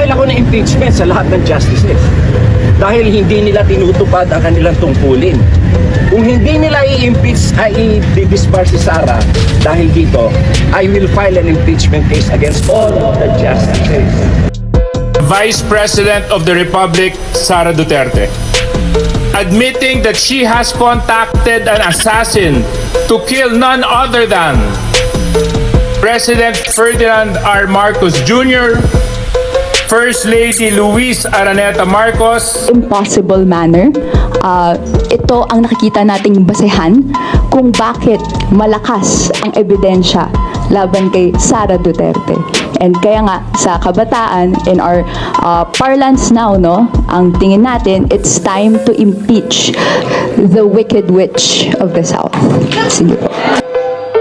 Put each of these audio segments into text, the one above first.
Nag-file ako ng impeachment sa lahat ng justices dahil hindi nila tinutupad ang kanilang tungkulin. Kung hindi nila i-impeach, i-disbar si Sara dahil dito, I will file an impeachment case against all the justices. Vice President of the Republic, Sara Duterte, admitting that she has contacted an assassin to kill none other than President Ferdinand R. Marcos Jr., First Lady Luis Araneta Marcos. Impossible manner. Ito ang nakikita nating basehan kung bakit malakas ang ebidensya laban kay Sara Duterte. And kaya nga sa kabataan, in our parlance now, no, ang tingin natin, it's time to impeach the wicked witch of the South. Sige po.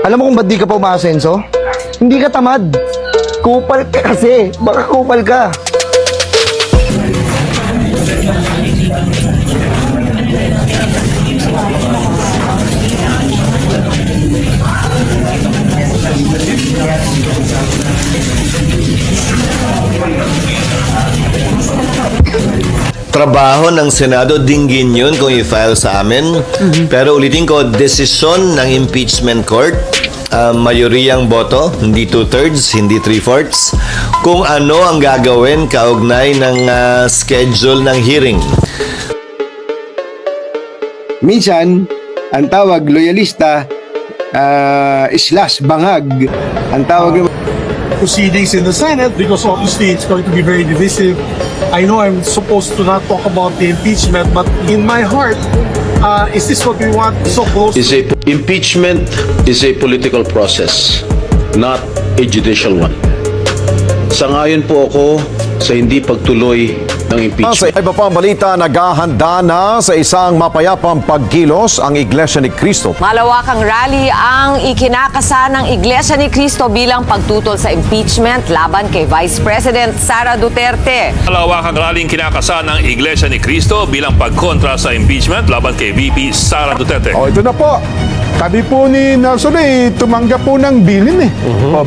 Alam mo kung ba't di ka pa umaasenso? Hindi ka tamad. Kupal ka kasi. Baka kupal ka. Trabaho ng Senado, dinggin yun kung i-file sa amin. Pero ulitin ko, desisyon ng impeachment court, mayoriyang boto, hindi 2/3, hindi 3/4, kung ano ang gagawin kaugnay ng schedule ng hearing. Minsan, ang tawag loyalista, /bangag. Ang tawag proceedings in the Senate because obviously it's going to be very divisive. I know I'm supposed to not talk about the impeachment, but in my heart, is this what we want so close? Impeachment is a political process, not a judicial one. Sangayon po ako sa hindi pagtuloy ng impeachment. Sa iba pang balita, naghahanda na sa isang mapayapang pagkilos ang Iglesia ni Cristo. Malawakang rally ang ikinakasa ng Iglesia ni Cristo bilang pagtutol sa impeachment laban kay Vice President Sara Duterte. Malawakang rally ang kinakasa ng Iglesia ni Cristo bilang pagkontra sa impeachment laban kay VP Sara Duterte. Ito na po. Kami po ni Nelson tumanggap po ng bilin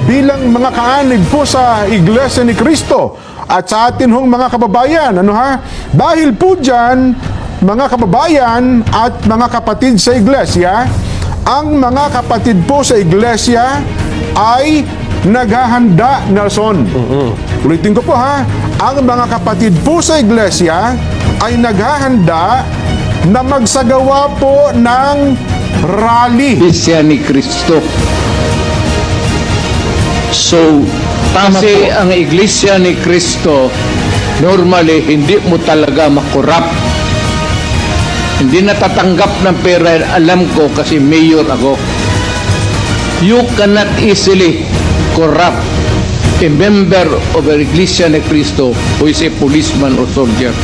bilang mga kaanib po sa Iglesia ni Cristo at sa atin hong mga kababayan. Dahil po dyan, mga kababayan at mga kapatid sa Iglesia, ang mga kapatid po sa Iglesia ay naghahanda, Nelson. Ulitin ko po ang mga kapatid po sa Iglesia ay naghahanda na magsagawa po ng rally. Iglesia ni Cristo. So, kasi ang Iglesia ni Cristo, normally, hindi mo talaga makorap. Hindi natatanggap ng pera, alam ko kasi mayor ako. You cannot easily corrupt a member of the Iglesia ni Cristo who is a policeman or soldier.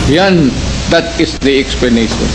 Yan, that is the explanation.